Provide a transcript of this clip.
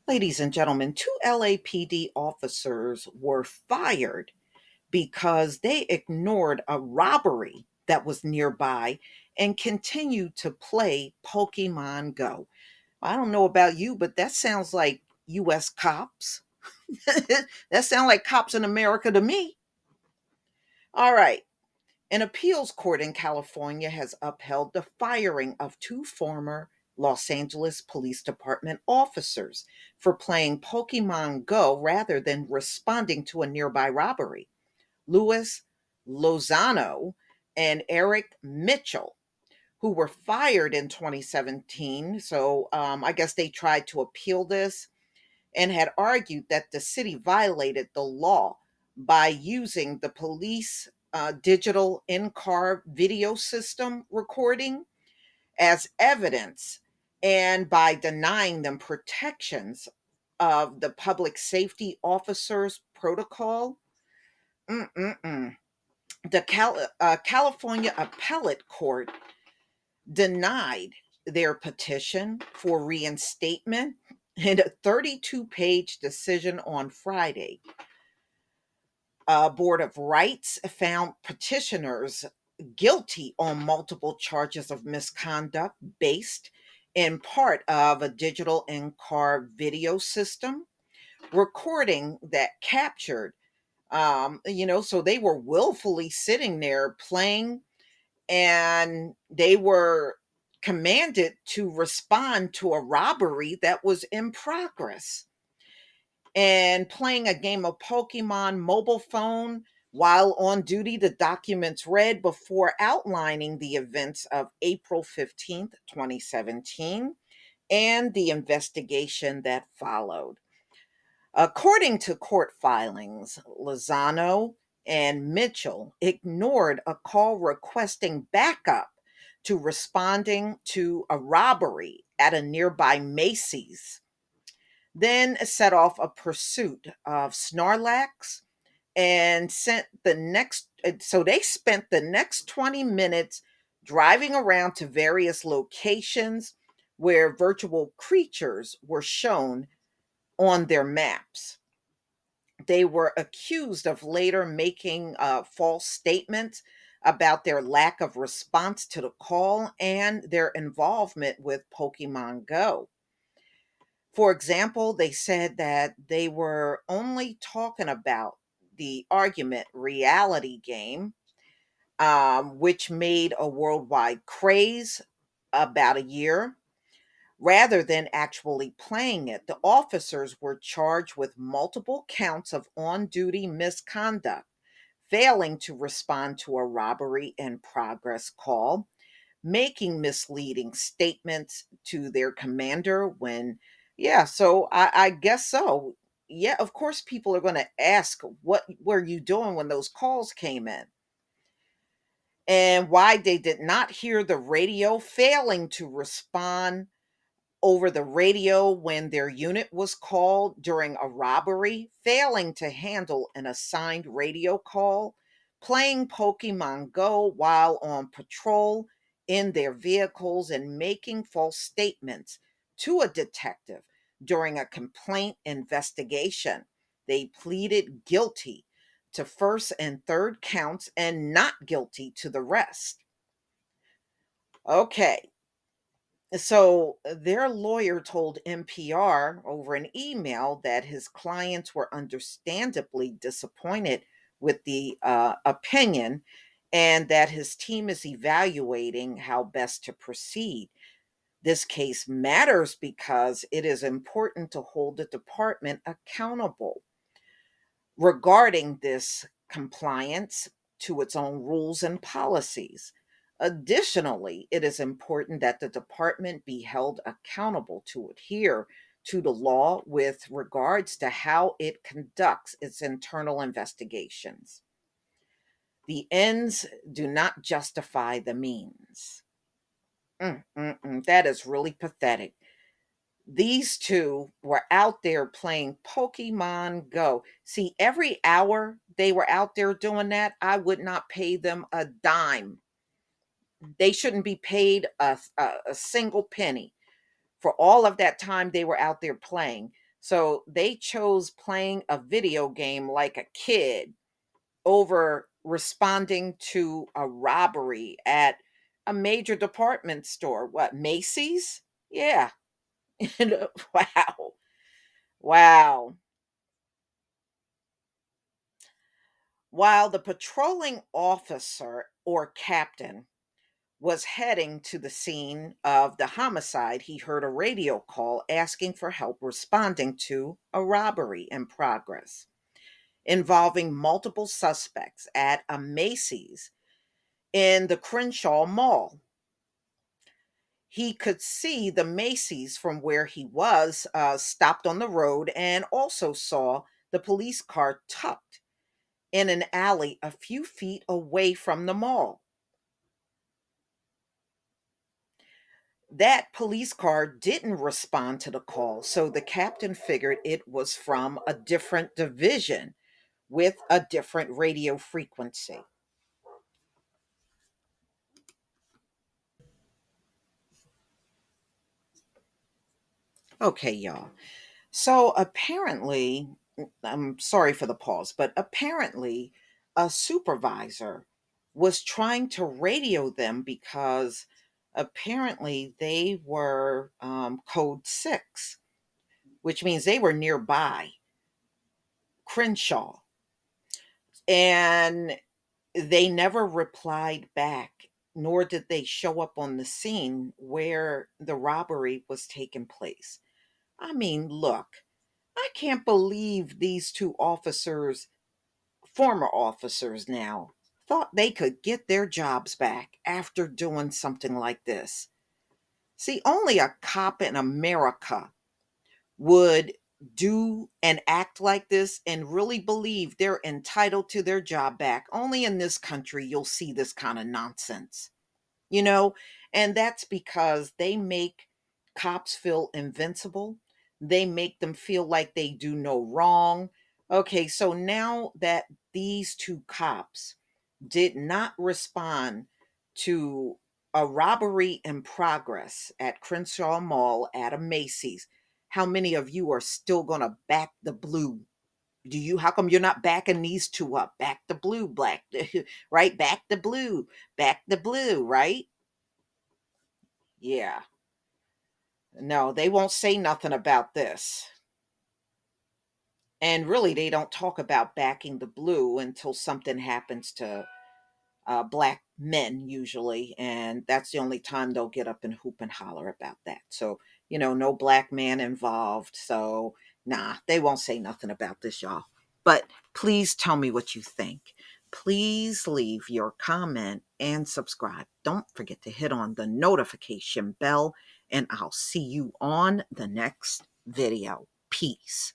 Ladies and gentlemen, two LAPD officers were fired because they ignored a robbery that was nearby and continued to play Pokemon Go. I don't know about you, but that sounds like US cops. That sounds like cops in America to me. All right. An appeals court in California has upheld the firing of two former Los Angeles Police Department officers for playing Pokemon Go rather than responding to a nearby robbery. Louis Lozano and Eric Mitchell, who were fired in 2017. So I guess they tried to appeal this and had argued that the city violated the law by using the police digital in car video system recording as evidence and by denying them protections of the public safety officers protocol. Mm-mm-mm. The California Appellate Court denied their petition for reinstatement in a 32-page decision on Friday. A Board of Rights found petitioners guilty on multiple charges of misconduct based in part of a digital in-car video system recording that captured so they were willfully sitting there playing, and they were commanded to respond to a robbery that was in progress and playing a game of Pokemon mobile phone while on duty. The documents read before outlining the events of April 15th, 2017, and the investigation that followed. According to court filings, Lozano and Mitchell ignored a call requesting backup to responding to a robbery at a nearby Macy's, then set off a pursuit of Snorlax and they spent the next 20 minutes driving around to various locations where virtual creatures were shown on their maps. They were accused of later making false statements about their lack of response to the call and their involvement with Pokemon Go. For example, they said that they were only talking about the argument reality game, which made a worldwide craze about a year, rather than actually playing it. The officers were charged with multiple counts of on duty misconduct, failing to respond to a robbery in progress call, making misleading statements to their commander when, yeah, so I guess so. Yeah, of course, people are going to ask, what were you doing when those calls came in? And why they did not hear the radio, failing to respond over the radio when their unit was called during a robbery, failing to handle an assigned radio call, playing Pokemon Go while on patrol in their vehicles, and making false statements to a detective during a complaint investigation. They pleaded guilty to first and third counts and not guilty to the rest. Okay, so their lawyer told NPR over an email that his clients were understandably disappointed with the opinion and that his team is evaluating how best to proceed. This case matters because it is important to hold the department accountable regarding this compliance to its own rules and policies. Additionally, it is important that the department be held accountable to adhere to the law with regards to how it conducts its internal investigations. The ends do not justify the means. That is really pathetic. These two were out there playing Pokemon Go. See, every hour they were out there doing that, I would not pay them a dime. They shouldn't be paid a single penny for all of that time they were out there playing. So they chose playing a video game like a kid over responding to a robbery at a major department store. What, Macy's? Yeah. Wow. Wow. While the patrolling officer or captain was heading to the scene of the homicide, he heard a radio call asking for help responding to a robbery in progress involving multiple suspects at a Macy's in the Crenshaw Mall. He could see the Macy's from where he was, stopped on the road, and also saw the police car tucked in an alley a few feet away from the mall. That police car didn't respond to the call, so the captain figured it was from a different division with a different radio frequency. Okay, y'all. So apparently, I'm sorry for the pause, but apparently, a supervisor was trying to radio them because apparently they were code 6, which means they were nearby Crenshaw. And they never replied back, nor did they show up on the scene where the robbery was taking place. I mean, look, I can't believe these two officers, former officers now, thought they could get their jobs back after doing something like this. See, only a cop in America would do and act like this and really believe they're entitled to their job back. Only in this country you'll see this kind of nonsense, you know? And that's because they make cops feel invincible. They make them feel like they do no wrong. Okay, so now that these two cops did not respond to a robbery in progress at Crenshaw Mall at a Macy's, how many of you are still going to back the blue? Do you, how come you're not backing these two up? Back the blue, black, right? Back the blue, right? Yeah. No, they won't say nothing about this. And really, they don't talk about backing the blue until something happens to black men usually, and that's the only time they'll get up and hoop and holler about that. So, no black man involved. So, nah, they won't say nothing about this, y'all. But please tell me what you think. Please leave your comment and subscribe. Don't forget to hit on the notification bell, and I'll see you on the next video. Peace.